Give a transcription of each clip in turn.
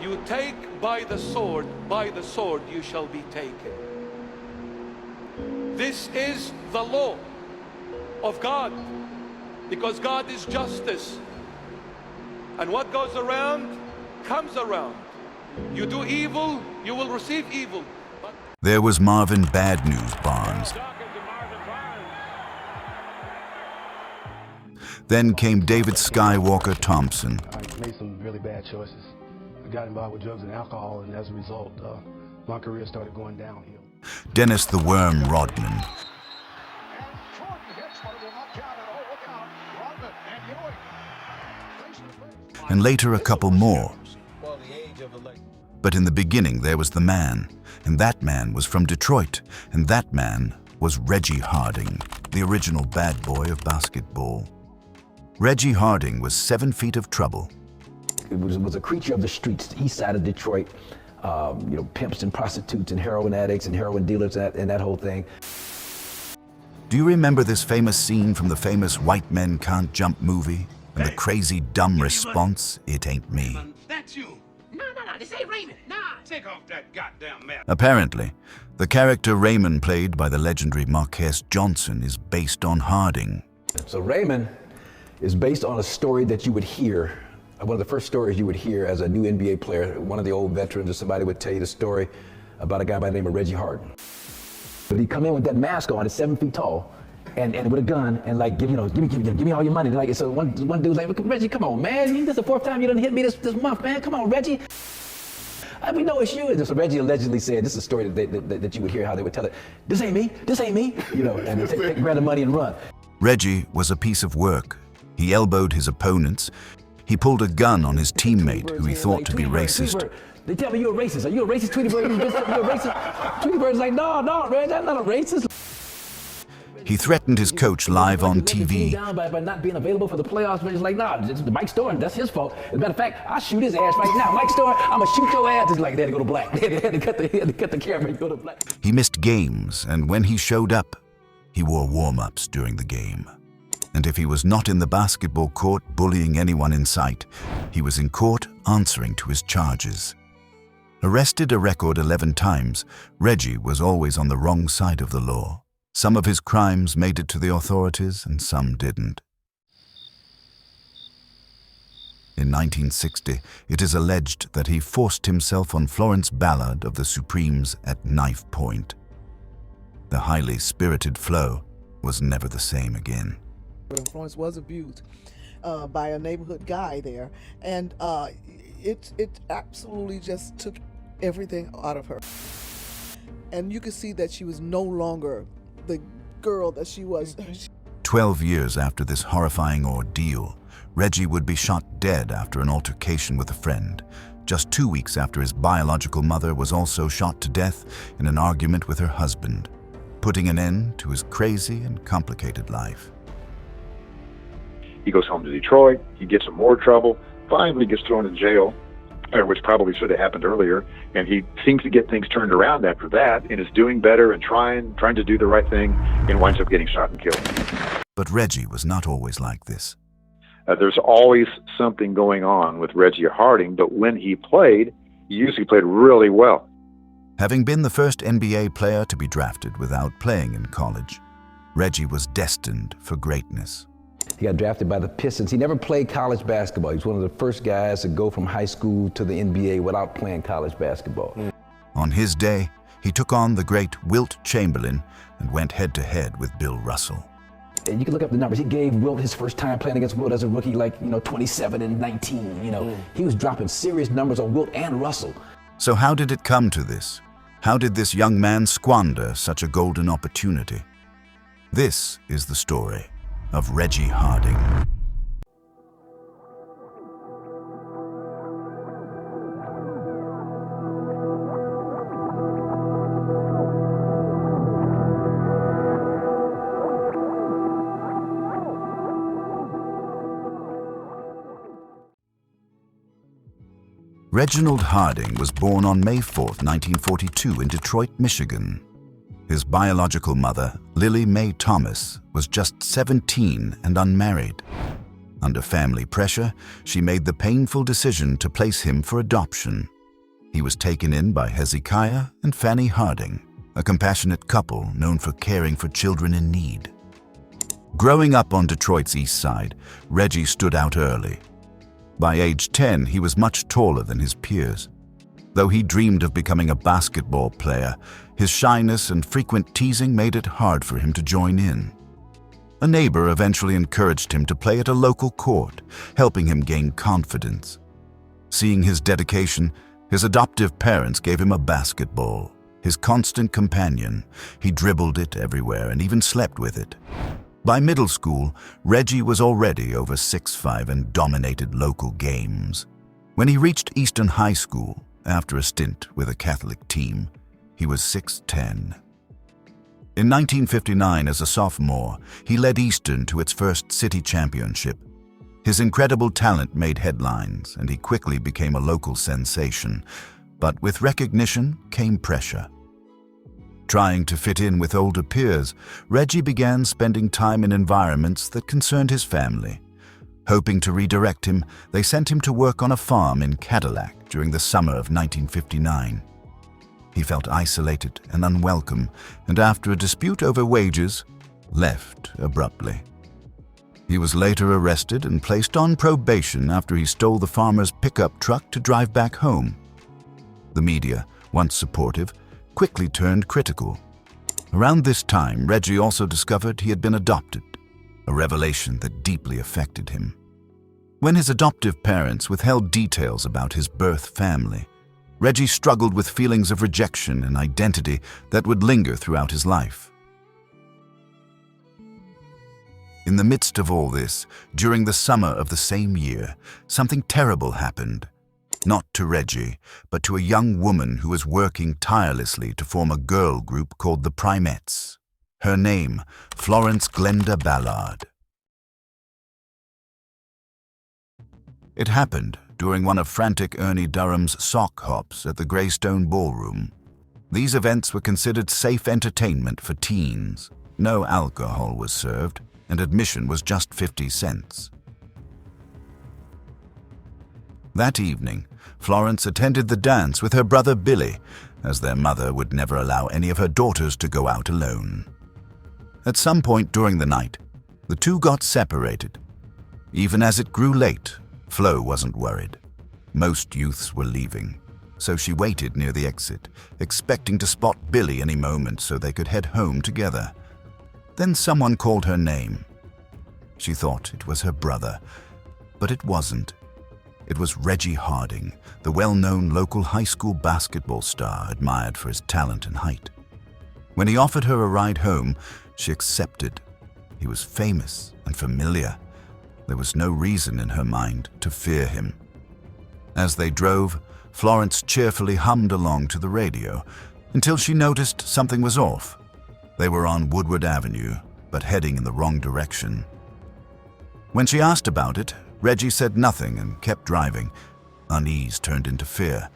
You take by the sword you shall be taken. This is the law of God, because God is justice. And what goes around comes around. You do evil, you will receive evil. There was Marvin Bad News Barnes. Then came David Skywalker Thompson. I made some really bad choices. I got involved with drugs and alcohol, and as a result, my career started going downhill. Dennis the Worm Rodman. And later a couple more. But in the beginning there was the man, and that man was from Detroit, and that man was Reggie Harding, the original bad boy of basketball. Reggie Harding was 7 feet of trouble. It was a creature of the streets, the east side of Detroit, pimps and prostitutes and heroin addicts and heroin dealers and that whole thing. Do you remember this famous scene from the famous White Men Can't Jump movie? And the crazy dumb response, "It ain't me." That's you. No, this ain't Raymond. Nah. Take off that goddamn mask. Apparently, the character Raymond played by the legendary Marquess Johnson is based on Harding. So Raymond is based on a story that you would hear, one of the first stories you would hear as a new NBA player. One of the old veterans or somebody would tell you the story about a guy by the name of Reggie Harding. But he'd come in with that mask on, at 7 feet tall, and with a gun, and like, give me all your money. Like, so one dude's like, "Reggie, come on, man. This is the 4th time you done hit me this month, man. Come on, Reggie. We know it's you." And so Reggie allegedly said, this is a story that you would hear how they would tell it, "This ain't me, and they grab the money and run. Reggie was a piece of work. He elbowed his opponents. He pulled a gun on his teammate, who he thought to be racist. They tell me you're a racist. Are you a racist, Tweety Bird? You're a racist? Tweety Bird's like, no, Reggie, I'm not a racist. He threatened his coach live on TV. Down by not being available for the playoffs. Reggie's like, nah, Mike Storm, that's his fault. As a matter of fact, I'll shoot his ass right now. Mike Storm, I'm gonna shoot your ass. It's like they had to go to black. They had to cut the camera and go to black. He missed games, and when he showed up, he wore warm-ups during the game. And if he was not in the basketball court bullying anyone in sight, he was in court answering to his charges. Arrested a record 11 times, Reggie was always on the wrong side of the law. Some of his crimes made it to the authorities and some didn't. In 1960, it is alleged that he forced himself on Florence Ballard of the Supremes at knife point. The highly spirited Flo was never the same again. Florence was abused by a neighborhood guy there, and it absolutely just took everything out of her. And you could see that she was no longer the girl that she was. 12 years after this horrifying ordeal, Reggie would be shot dead after an altercation with a friend, just 2 weeks after his biological mother was also shot to death in an argument with her husband, putting an end to his crazy and complicated life. He goes home to Detroit, he gets in more trouble, finally gets thrown in jail, which probably should have happened earlier, and he seems to get things turned around after that and is doing better and trying to do the right thing, and winds up getting shot and killed. But Reggie was not always like this. There's always something going on with Reggie Harding, but when he played, he usually played really well. Having been the first NBA player to be drafted without playing in college, Reggie was destined for greatness. He got drafted by the Pistons. He never played college basketball. He was one of the first guys to go from high school to the NBA without playing college basketball. On his day, he took on the great Wilt Chamberlain and went head-to-head with Bill Russell. And you can look up the numbers. He gave Wilt his first time playing against Wilt as a rookie, 27 and 19. He was dropping serious numbers on Wilt and Russell. So how did it come to this? How did this young man squander such a golden opportunity? This is the story of Reggie Harding. Reginald Harding was born on May 4, 1942 in Detroit, Michigan. His biological mother, Lily Mae Thomas, was just 17 and unmarried. Under family pressure, she made the painful decision to place him for adoption. He was taken in by Hezekiah and Fanny Harding, a compassionate couple known for caring for children in need. Growing up on Detroit's east side, Reggie stood out early. By age 10, he was much taller than his peers. Though he dreamed of becoming a basketball player, his shyness and frequent teasing made it hard for him to join in. A neighbor eventually encouraged him to play at a local court, helping him gain confidence. Seeing his dedication, his adoptive parents gave him a basketball, his constant companion. He dribbled it everywhere and even slept with it. By middle school, Reggie was already over 6'5" and dominated local games. When he reached Eastern High School, after a stint with a Catholic team, he was 6'10". In 1959, as a sophomore, he led Eastern to its first city championship. His incredible talent made headlines, and he quickly became a local sensation. But with recognition came pressure. Trying to fit in with older peers, Reggie began spending time in environments that concerned his family. Hoping to redirect him, they sent him to work on a farm in Cadillac during the summer of 1959. He felt isolated and unwelcome, and after a dispute over wages, left abruptly. He was later arrested and placed on probation after he stole the farmer's pickup truck to drive back home. The media, once supportive, quickly turned critical. Around this time, Reggie also discovered he had been adopted, a revelation that deeply affected him. When his adoptive parents withheld details about his birth family, Reggie struggled with feelings of rejection and identity that would linger throughout his life. In the midst of all this, during the summer of the same year, something terrible happened. Not to Reggie, but to a young woman who was working tirelessly to form a girl group called the Primettes. Her name, Florence Ballard. It happened during one of Frantic Ernie Durham's sock hops at the Greystone Ballroom. These events were considered safe entertainment for teens. No alcohol was served, and admission was just 50 cents. That evening, Florence attended the dance with her brother Billy, as their mother would never allow any of her daughters to go out alone. At some point during the night, the two got separated. Even as it grew late, Flo wasn't worried. Most youths were leaving, so she waited near the exit, expecting to spot Billy any moment so they could head home together. Then someone called her name. She thought it was her brother, but it wasn't. It was Reggie Harding, the well-known local high school basketball star admired for his talent and height. When he offered her a ride home, she accepted. He was famous and familiar. There was no reason in her mind to fear him. As they drove, Florence cheerfully hummed along to the radio until she noticed something was off. They were on Woodward Avenue, but heading in the wrong direction. When she asked about it, Reggie said nothing and kept driving. Unease turned into fear.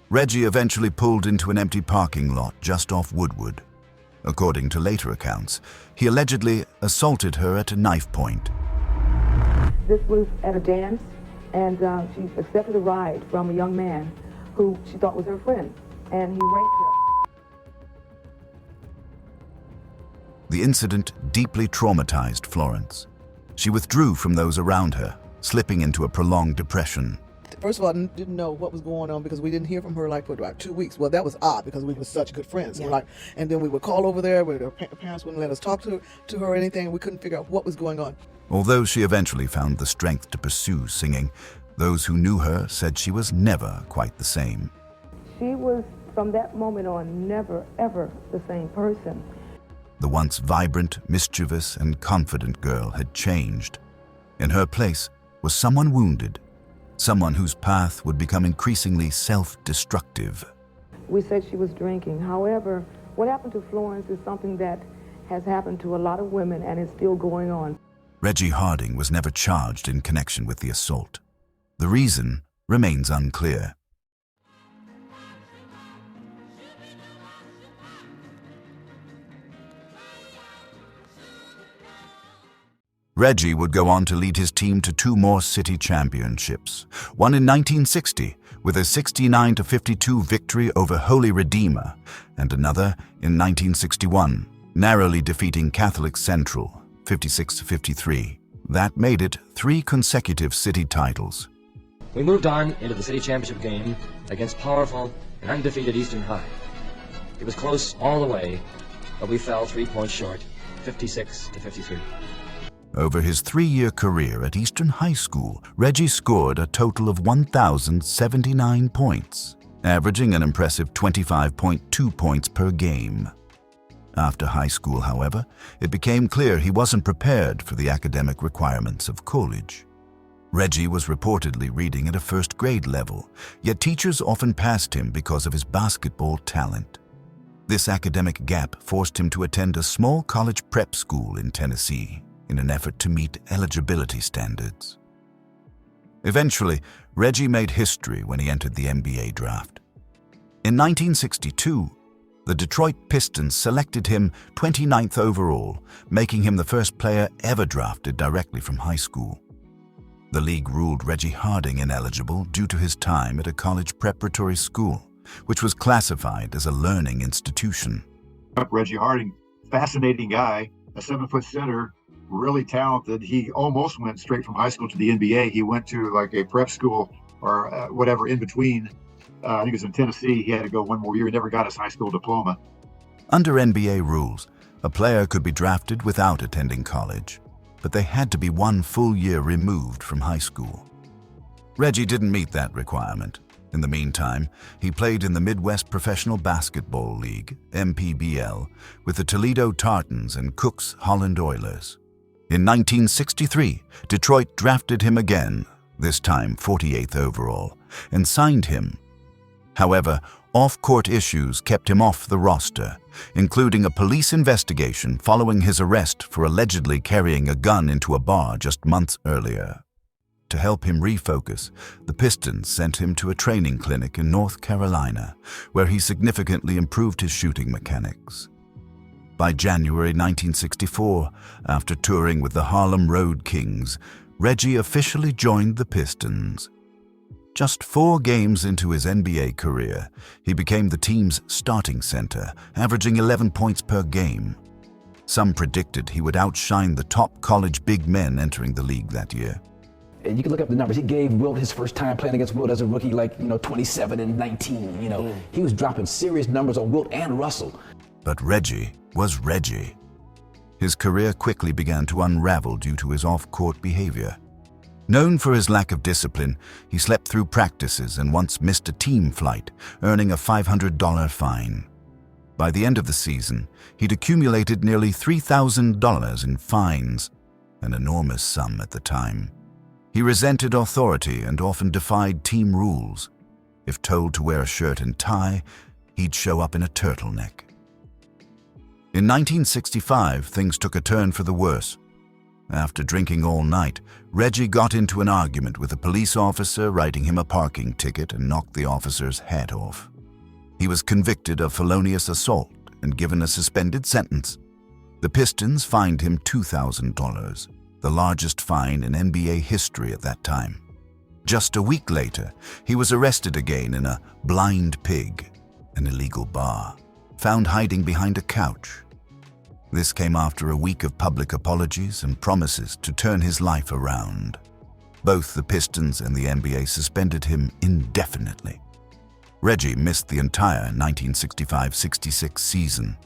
Reggie eventually pulled into an empty parking lot just off Woodward. According to later accounts, he allegedly assaulted her at a knife point. This was at a dance, and she accepted a ride from a young man who she thought was her friend, and he raped her. The incident deeply traumatized Florence. She withdrew from those around her, slipping into a prolonged depression. First of all, I didn't know what was going on because we didn't hear from her like for about 2 weeks. Well, that was odd because we were such good friends. Yeah. And then we would call over there, but her parents wouldn't let us talk to her or anything. We couldn't figure out what was going on. Although she eventually found the strength to pursue singing, those who knew her said she was never quite the same. She was, from that moment on, never, ever the same person. The once vibrant, mischievous, and confident girl had changed. In her place was someone wounded, someone whose path would become increasingly self-destructive. We said she was drinking. However, what happened to Florence is something that has happened to a lot of women and is still going on. Reggie Harding was never charged in connection with the assault. The reason remains unclear. Reggie would go on to lead his team to 2 more city championships, one in 1960 with a 69-52 victory over Holy Redeemer, and another in 1961, narrowly defeating Catholic Central 56-53. That made it 3 consecutive city titles. We moved on into the city championship game against powerful and undefeated Eastern High. It was close all the way, but we fell 3 points short, 56-53. Over his 3-year career at Eastern High School, Reggie scored a total of 1,079 points, averaging an impressive 25.2 points per game. After high school, however, it became clear he wasn't prepared for the academic requirements of college. Reggie was reportedly reading at a first-grade level, yet teachers often passed him because of his basketball talent. This academic gap forced him to attend a small college prep school in Tennessee in an effort to meet eligibility standards. Eventually, Reggie made history when he entered the NBA draft. In 1962, the Detroit Pistons selected him 29th overall, making him the first player ever drafted directly from high school. The league ruled Reggie Harding ineligible due to his time at a college preparatory school, which was classified as a learning institution. Reggie Harding, fascinating guy, a 7-foot center, really talented. He almost went straight from high school to the NBA. He went to like a prep school or whatever in between. I think it was in Tennessee. He had to go 1 more year. He never got his high school diploma. Under NBA rules, a player could be drafted without attending college, but they had to be 1 full year removed from high school. Reggie didn't meet that requirement. In the meantime, he played in the Midwest Professional Basketball League, MPBL, with the Toledo Tartans and Cook's Holland Oilers. In 1963, Detroit drafted him again, this time 48th overall, and signed him. However, off-court issues kept him off the roster, including a police investigation following his arrest for allegedly carrying a gun into a bar just months earlier. To help him refocus, the Pistons sent him to a training clinic in North Carolina, where he significantly improved his shooting mechanics. By January 1964, after touring with the Harlem Road Kings, Reggie officially joined the Pistons. Just 4 games into his NBA career, he became the team's starting center, averaging 11 points per game. Some predicted he would outshine the top college big men entering the league that year. And you can look up the numbers. He gave Wilt his first time playing against Wilt as a rookie, 27 and 19. He was dropping serious numbers on Wilt and Russell. But Reggie was Reggie. His career quickly began to unravel due to his off-court behavior. Known for his lack of discipline, he slept through practices and once missed a team flight, earning a $500 fine. By the end of the season, he'd accumulated nearly $3,000 in fines, an enormous sum at the time. He resented authority and often defied team rules. If told to wear a shirt and tie, he'd show up in a turtleneck. In 1965, things took a turn for the worse. After drinking all night, Reggie got into an argument with a police officer, writing him a parking ticket, and knocked the officer's hat off. He was convicted of felonious assault and given a suspended sentence. The Pistons fined him $2,000, the largest fine in NBA history at that time. Just a week later, he was arrested again in a Blind Pig, an illegal bar, found hiding behind a couch. This came after a week of public apologies and promises to turn his life around. Both the Pistons and the NBA suspended him indefinitely. Reggie missed the entire 1965-66 season.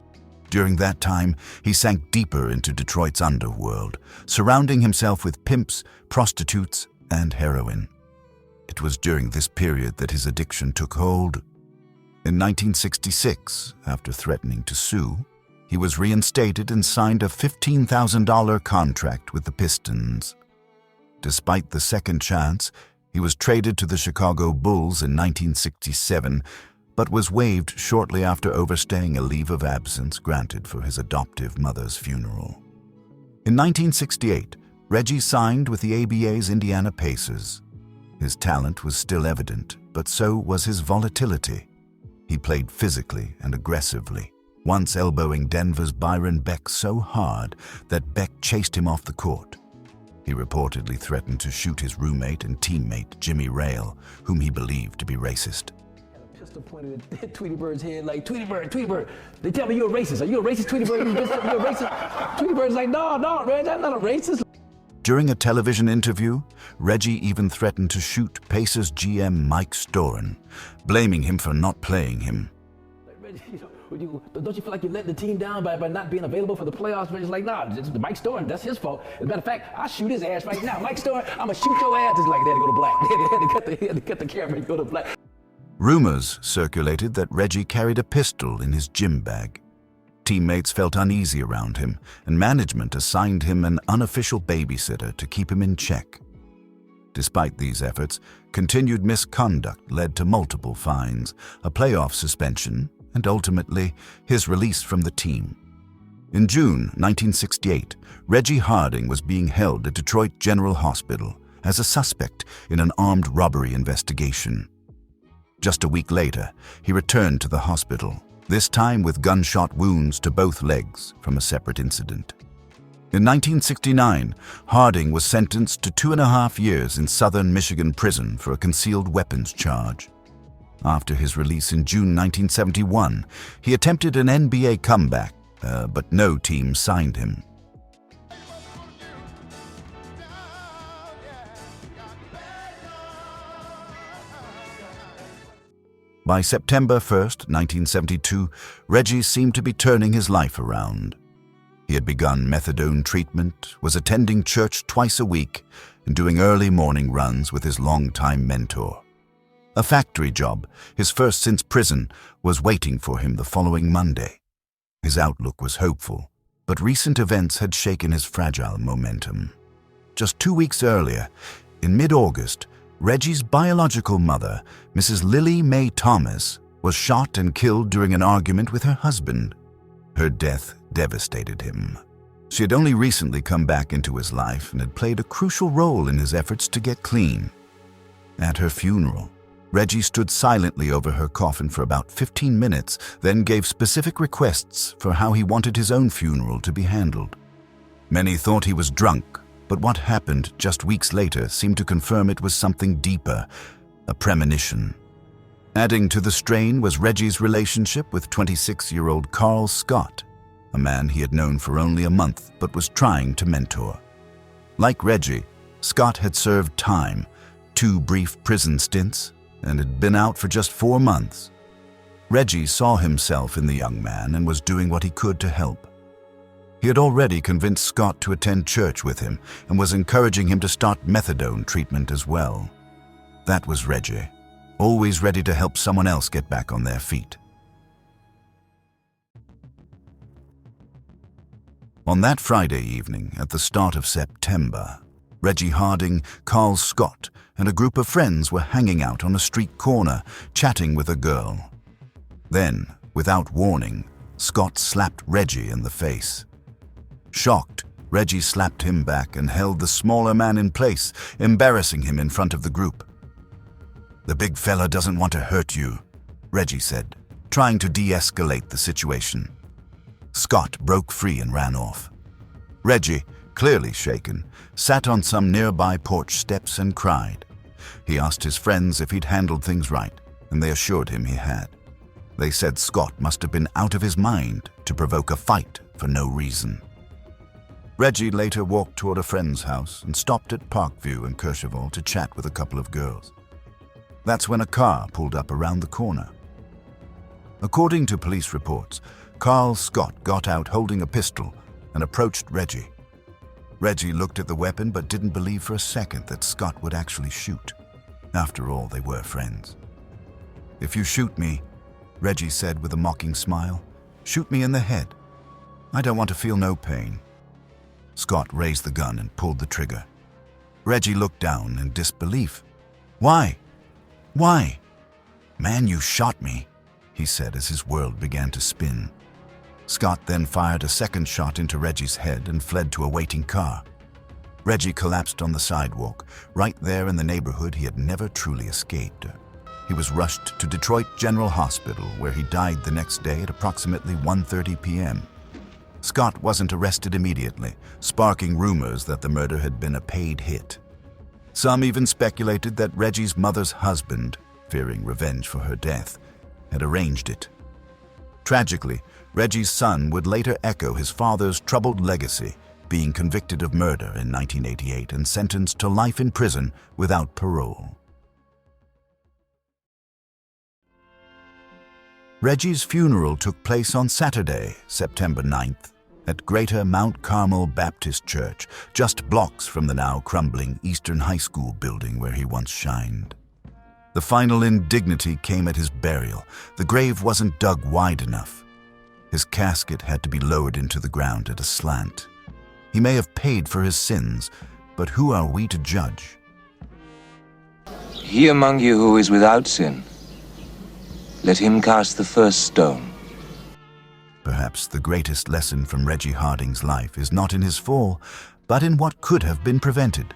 During that time, he sank deeper into Detroit's underworld, surrounding himself with pimps, prostitutes, and heroin. It was during this period that his addiction took hold. In 1966, after threatening to sue, he was reinstated and signed a $15,000 contract with the Pistons. Despite the second chance, he was traded to the Chicago Bulls in 1967, but was waived shortly after overstaying a leave of absence granted for his adoptive mother's funeral. In 1968, Reggie signed with the ABA's Indiana Pacers. His talent was still evident, but so was his volatility. He played physically and aggressively, once elbowing Denver's Byron Beck so hard that Beck chased him off the court. He reportedly threatened to shoot his roommate and teammate, Jimmy Rail, whom he believed to be racist. Pistol pointed at Tweety Bird's head like, Tweety Bird, they tell me you're a racist. Are you a racist, Tweety Bird? You're a racist? Tweety Bird's like, no, Reg, I'm not a racist. During a television interview, Reggie even threatened to shoot Pacers GM Mike Storen, blaming him for not playing him. Reggie, don't you feel like you're letting the team down by not being available for the playoffs? Reggie's like, nah, it's Mike Storen, that's his fault. As a matter of fact, I'll shoot his ass right now. Mike Storen, I'm gonna shoot your ass. It's like they had to go to black. They had to cut the camera and go to black. Rumors circulated that Reggie carried a pistol in his gym bag. Teammates felt uneasy around him, and management assigned him an unofficial babysitter to keep him in check. Despite these efforts, continued misconduct led to multiple fines, a playoff suspension, and ultimately his release from the team. In June 1968, Reggie Harding was being held at Detroit General Hospital as a suspect in an armed robbery investigation. Just a week later, he returned to the hospital, this time with gunshot wounds to both legs from a separate incident. In 1969, Harding was sentenced to 2.5 years in southern Michigan prison for a concealed weapons charge. After his release in June 1971, he attempted an NBA comeback, but no team signed him. By September 1st, 1972, Reggie seemed to be turning his life around. He had begun methadone treatment, was attending church twice a week, and doing early morning runs with his longtime mentor. A factory job, his first since prison, was waiting for him the following Monday. His outlook was hopeful, but recent events had shaken his fragile momentum. Just 2 weeks earlier, in mid-August, Reggie's biological mother, Mrs. Lily Mae Thomas, was shot and killed during an argument with her husband. Her death devastated him. She had only recently come back into his life and had played a crucial role in his efforts to get clean. At her funeral, Reggie stood silently over her coffin for about 15 minutes, then gave specific requests for how he wanted his own funeral to be handled. Many thought he was drunk, but what happened just weeks later seemed to confirm it was something deeper, a premonition. Adding to the strain was Reggie's relationship with 26-year-old Carl Scott, a man he had known for only a month but was trying to mentor. Like Reggie, Scott had served time, 2 brief prison stints, and had been out for just 4 months. Reggie saw himself in the young man and was doing what he could to help. He had already convinced Scott to attend church with him and was encouraging him to start methadone treatment as well. That was Reggie, always ready to help someone else get back on their feet. On that Friday evening, at the start of September, Reggie Harding, Carl Scott, and a group of friends were hanging out on a street corner, chatting with a girl. Then, without warning, Scott slapped Reggie in the face. Shocked, Reggie slapped him back and held the smaller man in place, embarrassing him in front of the group. "The big fella doesn't want to hurt you," Reggie said, trying to de-escalate the situation. Scott broke free and ran off. Reggie, clearly shaken, sat on some nearby porch steps and cried. He asked his friends if he'd handled things right, and they assured him he had. They said Scott must have been out of his mind to provoke a fight for no reason. Reggie later walked toward a friend's house and stopped at Parkview in Courchevel to chat with a couple of girls. That's when a car pulled up around the corner. According to police reports, Carl Scott got out holding a pistol and approached Reggie. Reggie looked at the weapon but didn't believe for a second that Scott would actually shoot. After all, they were friends. "If you shoot me," Reggie said with a mocking smile, "shoot me in the head. I don't want to feel no pain." Scott raised the gun and pulled the trigger. Reggie looked down in disbelief. "Why? Why?" "Man, you shot me," he said as his world began to spin. Scott then fired a second shot into Reggie's head and fled to a waiting car. Reggie collapsed on the sidewalk. Right there in the neighborhood, he had never truly escaped. He was rushed to Detroit General Hospital, where he died the next day at approximately 1:30 p.m. Scott wasn't arrested immediately, sparking rumors that the murder had been a paid hit. Some even speculated that Reggie's mother's husband, fearing revenge for her death, had arranged it. Tragically, Reggie's son would later echo his father's troubled legacy, being convicted of murder in 1988 and sentenced to life in prison without parole. Reggie's funeral took place on Saturday, September 9th, at Greater Mount Carmel Baptist Church, just blocks from the now crumbling Eastern High School building where he once shined. The final indignity came at his burial. The grave wasn't dug wide enough. His casket had to be lowered into the ground at a slant. He may have paid for his sins, but who are we to judge? He among you who is without sin, let him cast the first stone. Perhaps the greatest lesson from Reggie Harding's life is not in his fall, but in what could have been prevented.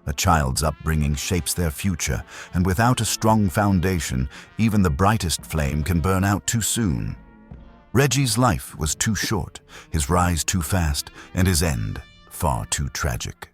A child's upbringing shapes their future, and without a strong foundation, even the brightest flame can burn out too soon. Reggie's life was too short, his rise too fast, and his end far too tragic.